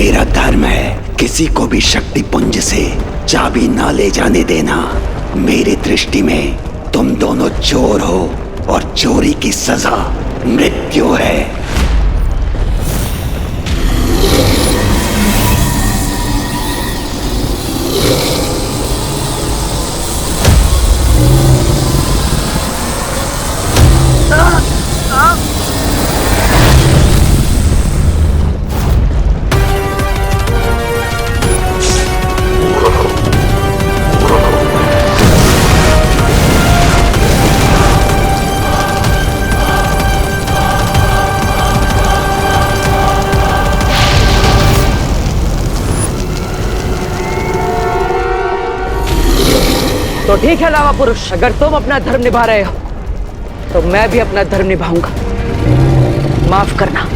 मेरा धर्म है किसी को भी शक्ति पुंज से चाबी ना ले जाने देना। मेरी दृष्टि में तुम दोनों चोर हो और चोरी की सजा मृत्यु है। तो ठीक है लावा पुरुष, अगर तुम अपना धर्म निभा रहे हो तो मैं भी अपना धर्म निभाऊंगा। माफ करना।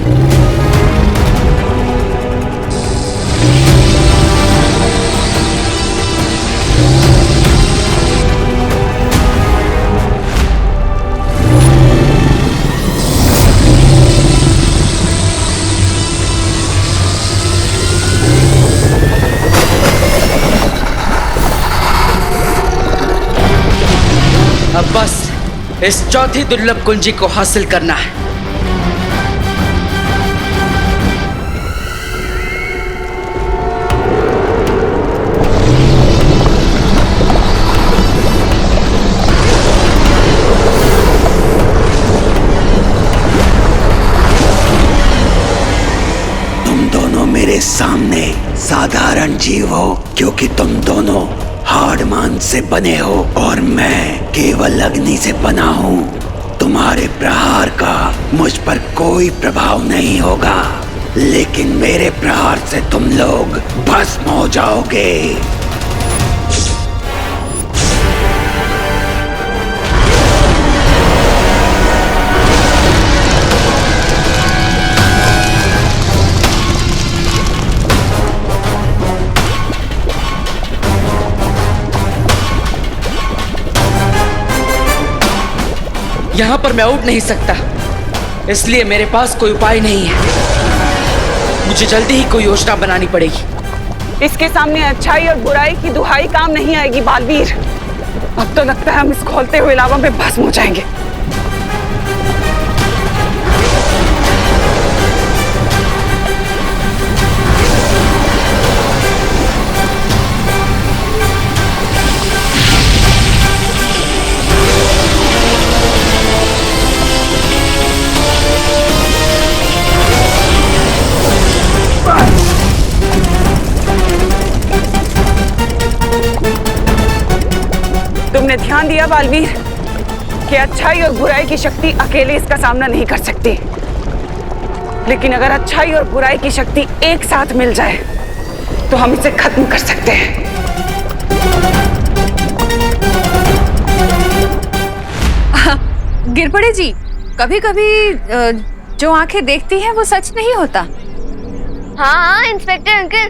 अब बस इस चौथी दुर्लभ कुंजी को हासिल करना है। तुम दोनों मेरे सामने साधारण जीव हो, क्योंकि तुम दोनों हाड़ मांस से बने हो और मैं केवल अग्नि से बना हूँ। तुम्हारे प्रहार का मुझ पर कोई प्रभाव नहीं होगा, लेकिन मेरे प्रहार से तुम लोग भस्म हो जाओगे। यहां पर मैं उठ नहीं सकता, इसलिए मेरे पास कोई उपाय नहीं है। मुझे जल्दी ही कोई योजना बनानी पड़ेगी। इसके सामने अच्छाई और बुराई की दुहाई काम नहीं आएगी बालवीर। अब तो लगता है हम इस खोलते हुए लावा में भस्म हो जाएंगे। तुमने ध्यान दिया बालवीर कि अच्छाई और बुराई की शक्ति अकेले इसका सामना नहीं कर सकती, लेकिन अगर अच्छाई और बुराई की शक्ति एक साथ मिल जाए तो हम इसे खत्म कर सकते हैं। गिरपड़े जी, कभी कभी जो आंखें देखती हैं वो सच नहीं होता। हाँ हाँ इंस्पेक्टर अंकल,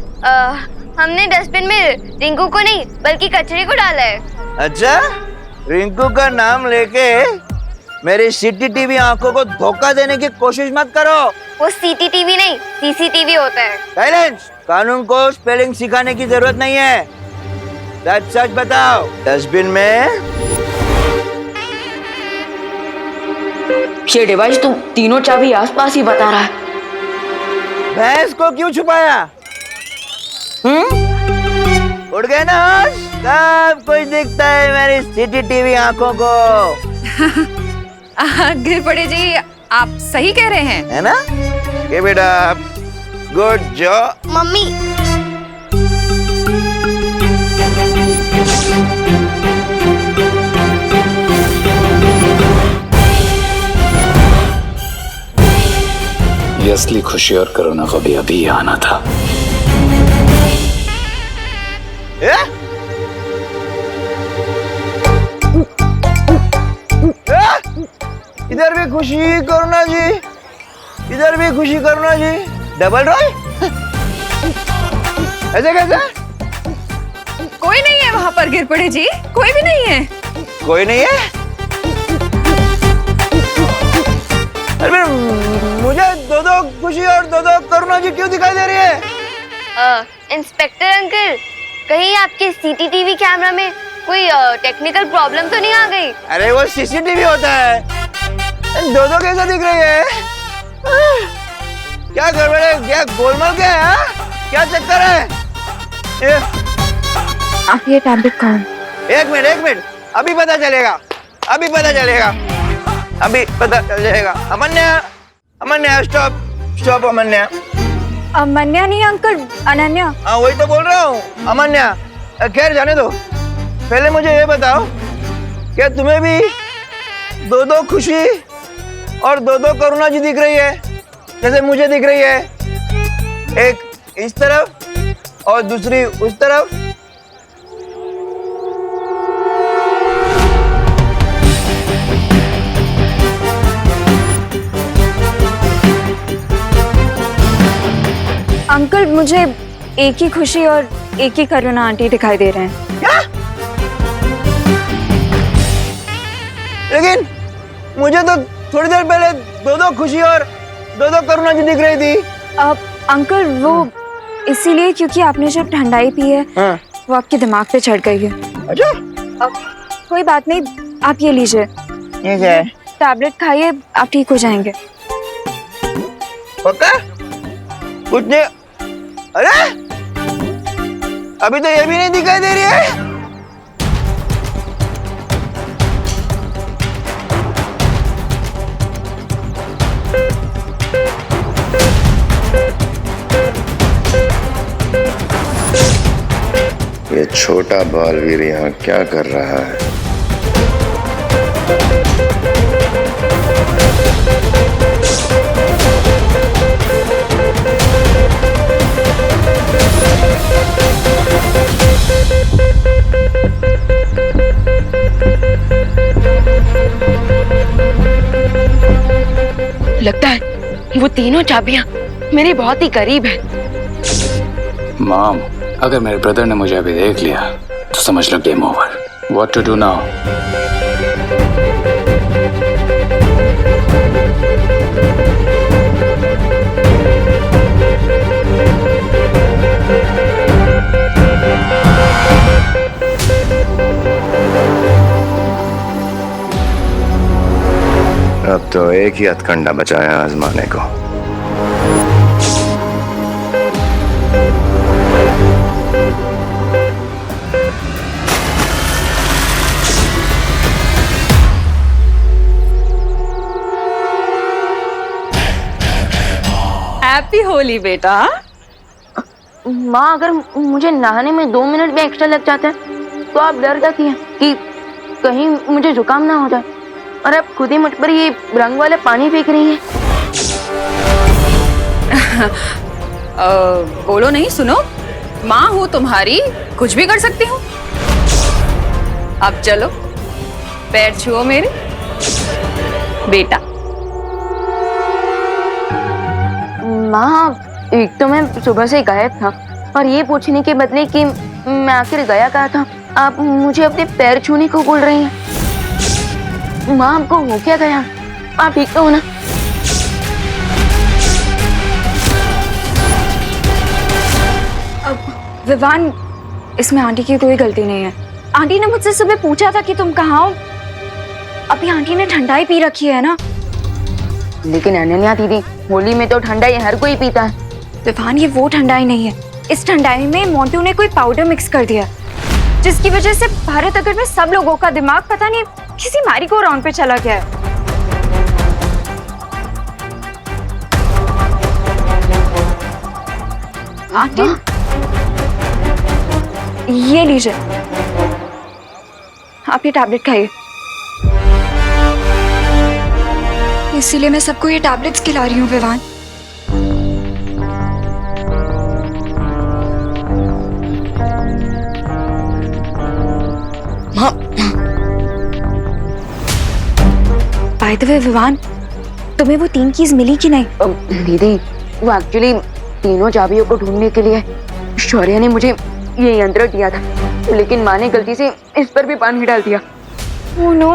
हमने डस्टबिन में रिंकू को नहीं बल्कि कचरे को डाला है। अच्छा, रिंकू का नाम लेके मेरी सीसीटीवी आंखों को धोखा देने की कोशिश मत करो। वो सीसीटीवी नहीं सीसीटीवी होता है। साइलेंस। कानून को स्पेलिंग सिखाने की जरूरत नहीं है। सच सच बताओ, डस्टबिन में ये डिवाइस तो तीनों चाबी आसपास ही बता रहा है। भैंस को क्यों छुपाया? उड़ गए ना होश? सब कुछ दिखता है मेरी सीसीटीवी आंखों को। गिरपड़े जी, आप सही कह रहे हैं, है ना? ये बेटा, गुड जॉब। मम्मी, ये असली खुशी और करुणा को भी अभी आना था। इधर भी खुशी करुणा जी, इधर भी खुशी करुणा जी। Double role? ऐसे कैसे? कोई नहीं है वहाँ पर गिरपड़े जी, कोई भी नहीं है। कोई नहीं है? अरे मुझे दो दो खुशी और दो दो करुणा जी क्यों दिखाई दे रही है? इंस्पेक्टर अंकल, कहीं आपके सीसीटीवी कैमरा में कोई टेक्निकल प्रॉब्लम तो नहीं आ गई? अरे वो सीसीटीवी होता है, दो कैसा दिख रही है? क्या गड़बड़ है? क्या गोलमाल क्या है? क्या चक्कर है? आप ये टैबलेट खाओ। एक मिनट, अभी पता चलेगा, अभी पता चल जाएगा। अमन्या, स्टॉप अमन्या। अमन्या नहीं अंकल, अनन्या। हाँ वही तो बोल रहा हूँ, अमन्या। खैर जाने दो, पहले मुझे ये बताओ, क्या तुम्हें भी दो खुशी और दो करुणा जी दिख रही है, जैसे मुझे दिख रही है? एक इस तरफ और दूसरी उस तरफ। अंकल मुझे एक ही खुशी और एक ही करुणा आंटी दिखाई दे रहे हैं। क्या? लेकिन मुझे तो थोड़ी देर पहले दो खुशी और दो करुणा जी दिख रही थी। अंकल वो इसीलिए क्योंकि आपने जब ठंडाई पी है वो आपके दिमाग पे चढ़ गई है। अच्छा, कोई बात नहीं, आप ये लीजिए, ये क्या है? टैबलेट खाइए, आप ठीक हो जाएंगे। पक्का? कुछ नहीं? अरे अभी तो ये भी नहीं दिखाई दे रही है। ये छोटा बालवीर यहाँ क्या कर रहा है? लगता है वो तीनों चाबियां मेरे बहुत ही करीब है। मॉम, अगर मेरे ब्रदर ने मुझे अभी देख लिया तो समझ लो game over. What to do now? अब तो एक ही हथकंडा बचा है आजमाने को। हैप्पी होली बेटा। माँ, अगर मुझे नहाने में 2 मिनट भी एक्स्ट्रा लग जाते हैं तो आप डर जाती हैं कि कहीं मुझे जुकाम ना हो जाए, और आप खुद ही मुझ पर ये रंग वाले पानी फेंक रही हैं। बोलो नहीं, सुनो, माँ हूँ तुम्हारी, कुछ भी कर सकती हूँ। अब चलो, पैर छुओ मेरे बेटा। माँ, एक तो मैं सुबह से गायब था, और ये पूछने के बदले कि मैं आखिर गया कहाँ था, आप मुझे अपने पैर छूने को बोल रही हैं। माँ, आपको हो क्या गया? आप ठीक तो हो ना? विवान, इसमें आंटी की कोई गलती नहीं है। आंटी ने मुझसे सुबह पूछा था कि तुम कहाँ हो। अभी आंटी ने ठंडाई पी रखी है ना। लेकिन अनन्या दीदी, होली में तो ठंडाई हर कोई पीता है। विवान, ये वो ठंडाई नहीं है। इस ठंडाई में मोंटू ने कोई पाउडर मिक्स कर दिया, जिसकी वजह से भारत नगर में सब लोगों का दिमाग पता नहीं किसी मैरी को राउंड पे चला गया है। आंटी, ये लीजिए, आप ये टैबलेट खाइए। इसीलिए मैं सबको ये टैबलेट्स खिला रही हूँ Vivaan. By the way Vivaan, तुम्हें वो 3 कीज मिली कि नहीं? दीदी, वो एक्चुअली तीनों चाबियों को ढूंढने के लिए शौर्य ने मुझे ये यंत्र दिया था, लेकिन माँ ने गलती से इस पर भी पानी डाल दिया। Oh no.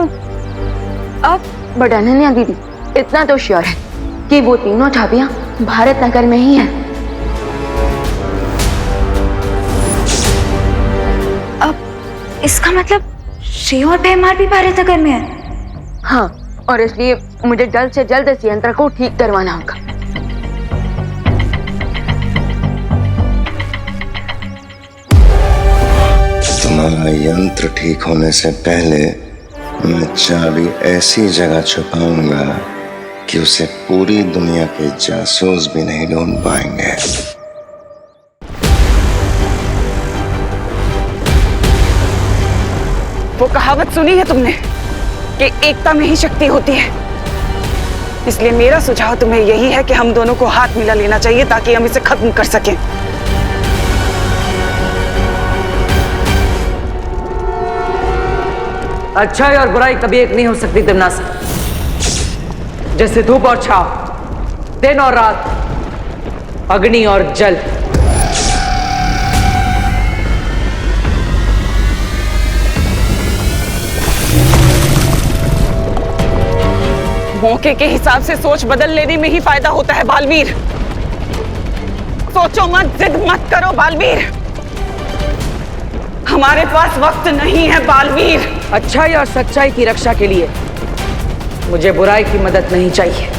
अब बट अनन्या दीदी इतना तो श्योर है कि वो तीनों चाबियां भारत नगर में ही हैं। इसका मतलब श्री और भैमार भी भारत नगर में है। हाँ, और इसलिए मुझे जल्द से जल्द इस यंत्र को ठीक करवाना होगा। तुम्हारा यंत्र ठीक होने से पहले मैं चाबी ऐसी जगह छुपाऊंगा कि उसे पूरी दुनिया के जासूस भी नहीं ढूंढ पाएंगे। वो कहावत सुनी है तुमने कि एकता में ही शक्ति होती है। इसलिए मेरा सुझाव तुम्हें यही है कि हम दोनों को हाथ मिला लेना चाहिए ताकि हम इसे खत्म कर सकें। अच्छाई और बुराई कभी एक नहीं हो सकती दिमनास। जैसे धूप और छाव, दिन और रात, अग्नि और जल। मौके के हिसाब से सोच बदल लेने में ही फायदा होता है बालवीर। सोचो मत, जिद मत करो बालवीर। हमारे पास वक्त नहीं है बालवीर। अच्छाई और सच्चाई की रक्षा के लिए मुझे बुराई की मदद नहीं चाहिए।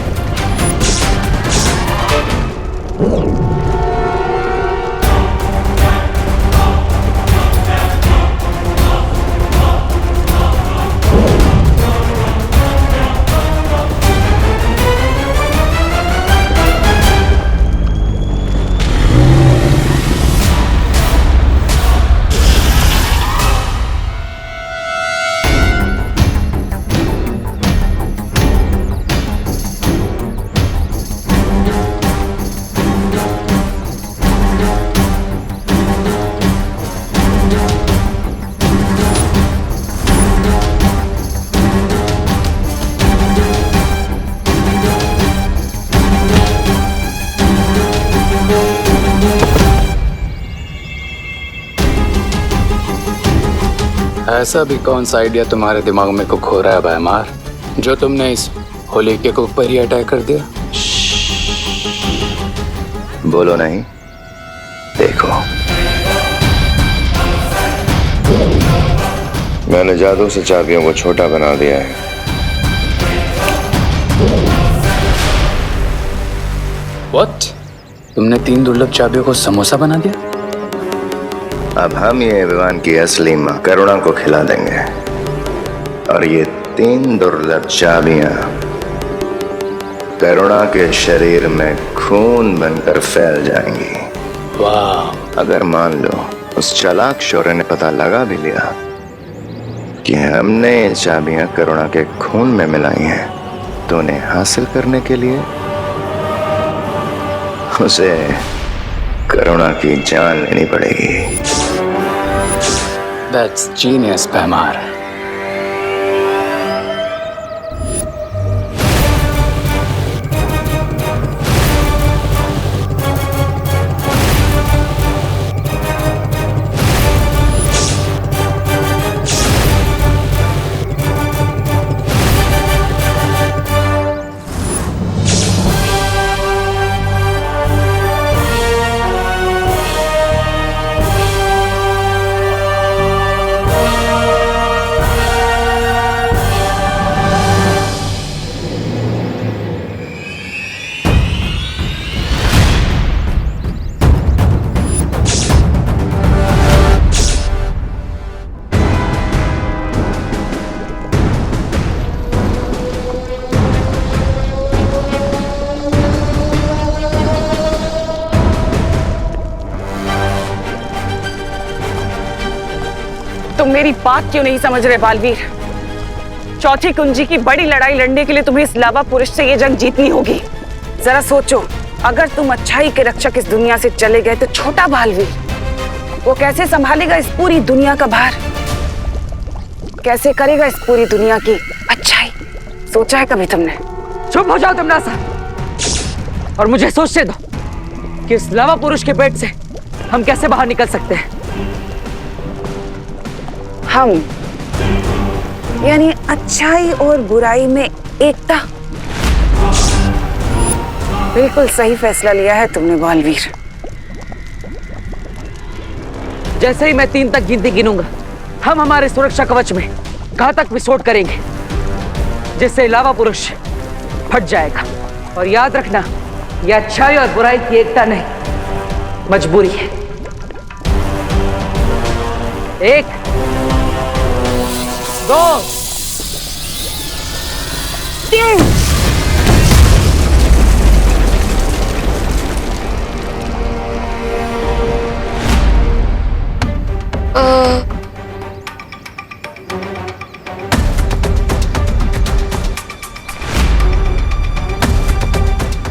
ऐसा भी कौन सा आइडिया तुम्हारे दिमाग में को खो रहा है भैमार, जो तुमने इस होलिके के ऊपर ही अटैक कर दिया? बोलो नहीं, देखो। मैंने जादू से चाबियों को छोटा बना दिया है। What? तुमने 3 दुर्लभ चाबियों को समोसा बना दिया? अब हम ये विमान की असली मां करुणा को खिला देंगे और ये 3 दुर्लभ चाबियां करुणा के शरीर में खून बनकर फैल जाएंगी। वाह! अगर मान लो उस चालाक शौर्य ने पता लगा भी लिया कि हमने ये चाबियां करुणा के खून में मिलाई हैं, तो उन्हें हासिल करने के लिए उसे करुणा की जान लेनी पड़ेगी। That's genius, भैमार। तुम मेरी बात क्यों नहीं समझ रहे बालवीर? चौथी कुंजी की बड़ी लड़ाई लड़ने के लिए तुम्हें इस लावा पुरुष से ये जंग जीतनी होगी। जरा सोचो, अगर तुम अच्छाई के रक्षक इस दुनिया से चले गए तो छोटा बालवीर वो कैसे संभालेगा इस पूरी दुनिया का भार? कैसे करेगा इस पूरी दुनिया की अच्छाई? सोचा है कभी तुमने? चुप हो जाओ दिमनासा और मुझे सोचने दो कि इस लावा पुरुष के पेट से हम कैसे बाहर निकल सकते हैं। हम यानी अच्छाई और बुराई में एकता। बिल्कुल सही फैसला लिया है तुमने बालवीर। जैसे ही मैं 3 तक गिनती गिनूंगा हम हमारे सुरक्षा कवच में घातक विस्फोट करेंगे, जिससे लावा पुरुष फट जाएगा। और याद रखना, यह अच्छाई और बुराई की एकता नहीं, मजबूरी है। 1 2 3।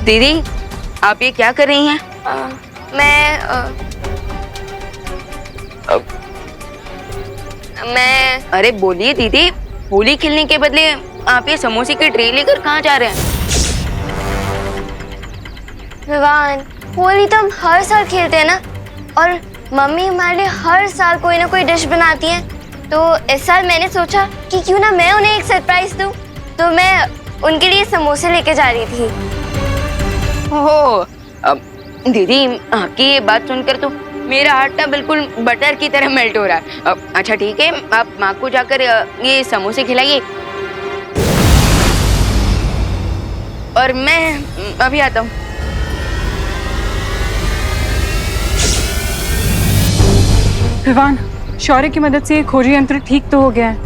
दीदी, आप ये क्या कर रही हैं? मैं अरे बोलिए दीदी, होली खेलने के बदले आप ये समोसे की ट्रे लेकर कहाँ जा रहे हैं? विवान, होली तो हम हर साल खेलते हैं ना, और मम्मी हमारे लिए हर साल कोई ना कोई डिश बनाती है। तो इस साल मैंने सोचा कि क्यों ना मैं उन्हें एक सरप्राइज दूं। तो मैं उनके लिए समोसे लेके जा रही थी। ओह, दीदी आपकी ये बात सुनकर तो मेरा हार्ट ना बिल्कुल बटर की तरह मेल्ट हो रहा है। अच्छा ठीक है, आप माँ को जाकर ये समोसे खिलाइए और मैं अभी आता हूँ। विवान, शौर्य की मदद से ये खोजी यंत्र ठीक तो हो गया है।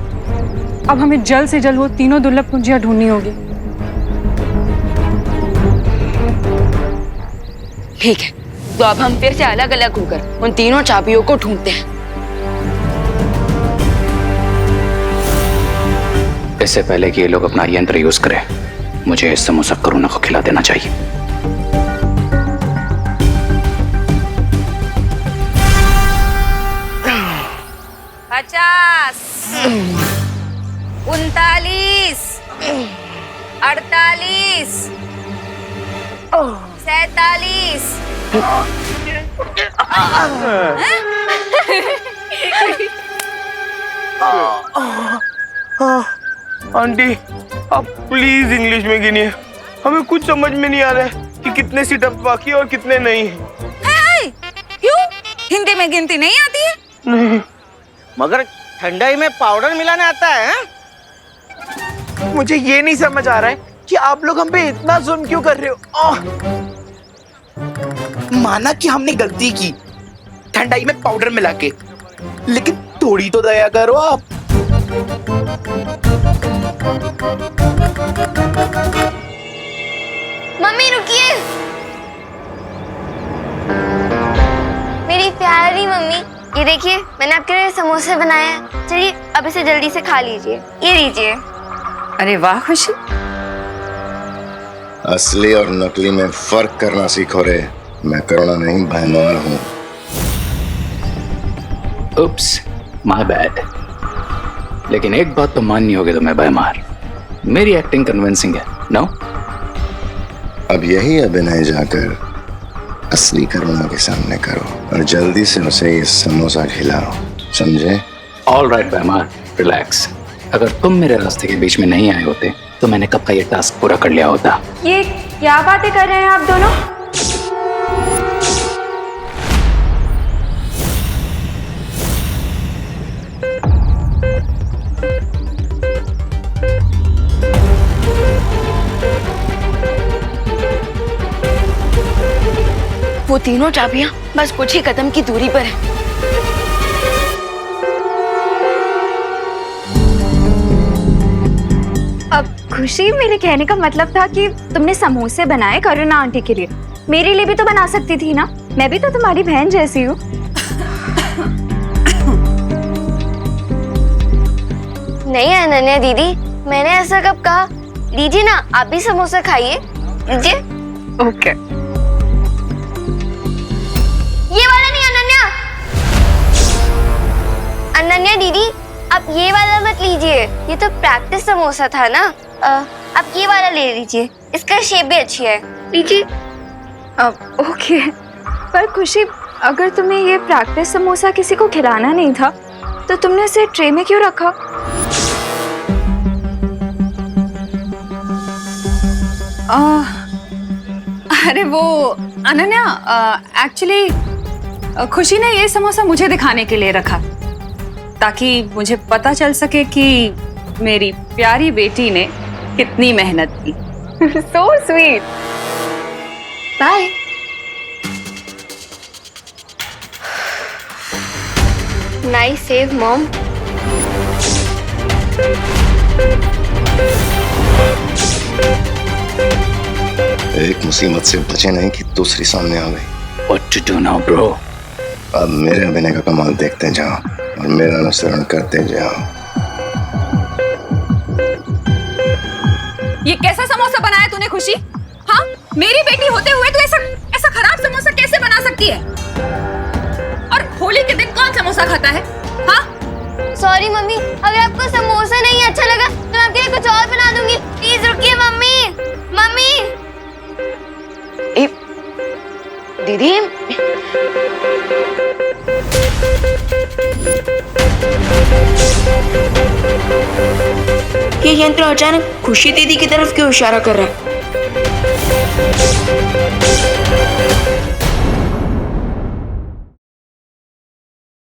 अब हमें जल्द से जल्द वो तीनों दुर्लभ कुंजियां ढूंढनी होगी। ठीक है, तो अब हम फिर से अलग अलग होकर उन तीनों चाबियों को ढूंढते हैं। इससे पहले कि ये लोग अपना यंत्र यूज करें, मुझे इस समोसा करुणा को खिला देना चाहिए। 50, 39, 48, 47। आंटी, आप प्लीज इंग्लिश में गिनिए, हमें कुछ समझ में नहीं आ रहा है कि कितने सिटअप बाकी है और कितने नहीं। क्यों? हिंदी में गिनती नहीं आती है? नहीं। मगर ठंडाई में पाउडर मिलाने आता है? मुझे ये नहीं समझ आ रहा है कि आप लोग हम पे इतना जुल्म क्यों कर रहे हो। माना कि हमने गलती की ठंडाई में पाउडर मिला के, लेकिन थोड़ी तो दया करो आप। मम्मी रुकिए, मेरी प्यारी मम्मी, ये देखिए मैंने आपके लिए समोसे बनाए हैं। चलिए अब इसे जल्दी से खा लीजिए। ये लीजिए। अरे वाह खुशी, असली और नकली में फर्क करना सीखो रे। मैं करुणा नहीं, भयमार हूँ। उप्स, माय बैड। लेकिन एक बात तो माननी होगी तुम्हें भयमार, मेरी एक्टिंग कन्विंसिंग है, नो? अब यही अभिनय जाकर असली करुणा के सामने करो और जल्दी से उसे ये समोसा खिलाओ, समझे? ऑल राइट भयमार, रिलैक्स। अगर तुम मेरे रास्ते के बीच में नहीं आए होते तो मैंने कब का ये टास्क पूरा कर लिया होता। ये क्या बातें कर रहे हैं आप दोनों? वो तीनों चाबियां बस कुछ ही कदम की दूरी पर है। अब खुशी, मेरे कहने का मतलब था कि तुमने समोसे बनाए करुणा आंटी के लिए, मेरे लिए भी तो बना सकती थी ना। मैं भी तो तुम्हारी बहन जैसी हूँ। नहीं अनन्या दीदी, मैंने ऐसा कब कहा? लीजिए ना, आप भी समोसा खाइए, लीजिए। ओके। ये वाला नहीं अनन्या, अनन्या दीदी आप ये वाला मत लीजिए, ये तो प्रैक्टिस समोसा था ना। आप ये वाला ले लीजिए, इसका शेप भी अच्छी है, लीजिए। ओके, पर खुशी, अगर तुम्हें ये प्रैक्टिस समोसा किसी को खिलाना नहीं था तो तुमने इसे ट्रे में क्यों रखा? अरे वो अनन्या, एक्चुअली खुशी ने ये समोसा मुझे दिखाने के लिए रखा, ताकि मुझे पता चल सके कि मेरी प्यारी बेटी ने कितनी मेहनत की। So sweet. Bye. Nice save mom. एक मुसीबत से बचे नहीं कि दूसरी सामने आ गई। What to do now, bro? अब मेरे अभिनय का कमाल देखते जाओ और मेरा अनुसरण करते जाओ। ये कैसा समोसा बनाया तूने खुशी? हाँ, मेरी बेटी होते हुए तू ऐसा खराब समोसा कैसे बना सकती है? और होली के दिन कौन समोसा खाता है? हाँ? सॉरी मम्मी, अगर आपको समोसा नहीं अच्छा लगा तो मैं आपके लिए कुछ और बना दूंगी। प्लीज रुकिए मम्मी। मम्मी। ए, दीदी, ये यंत्र अचानक खुशी दीदी की तरफ क्यों इशारा कर रहा है?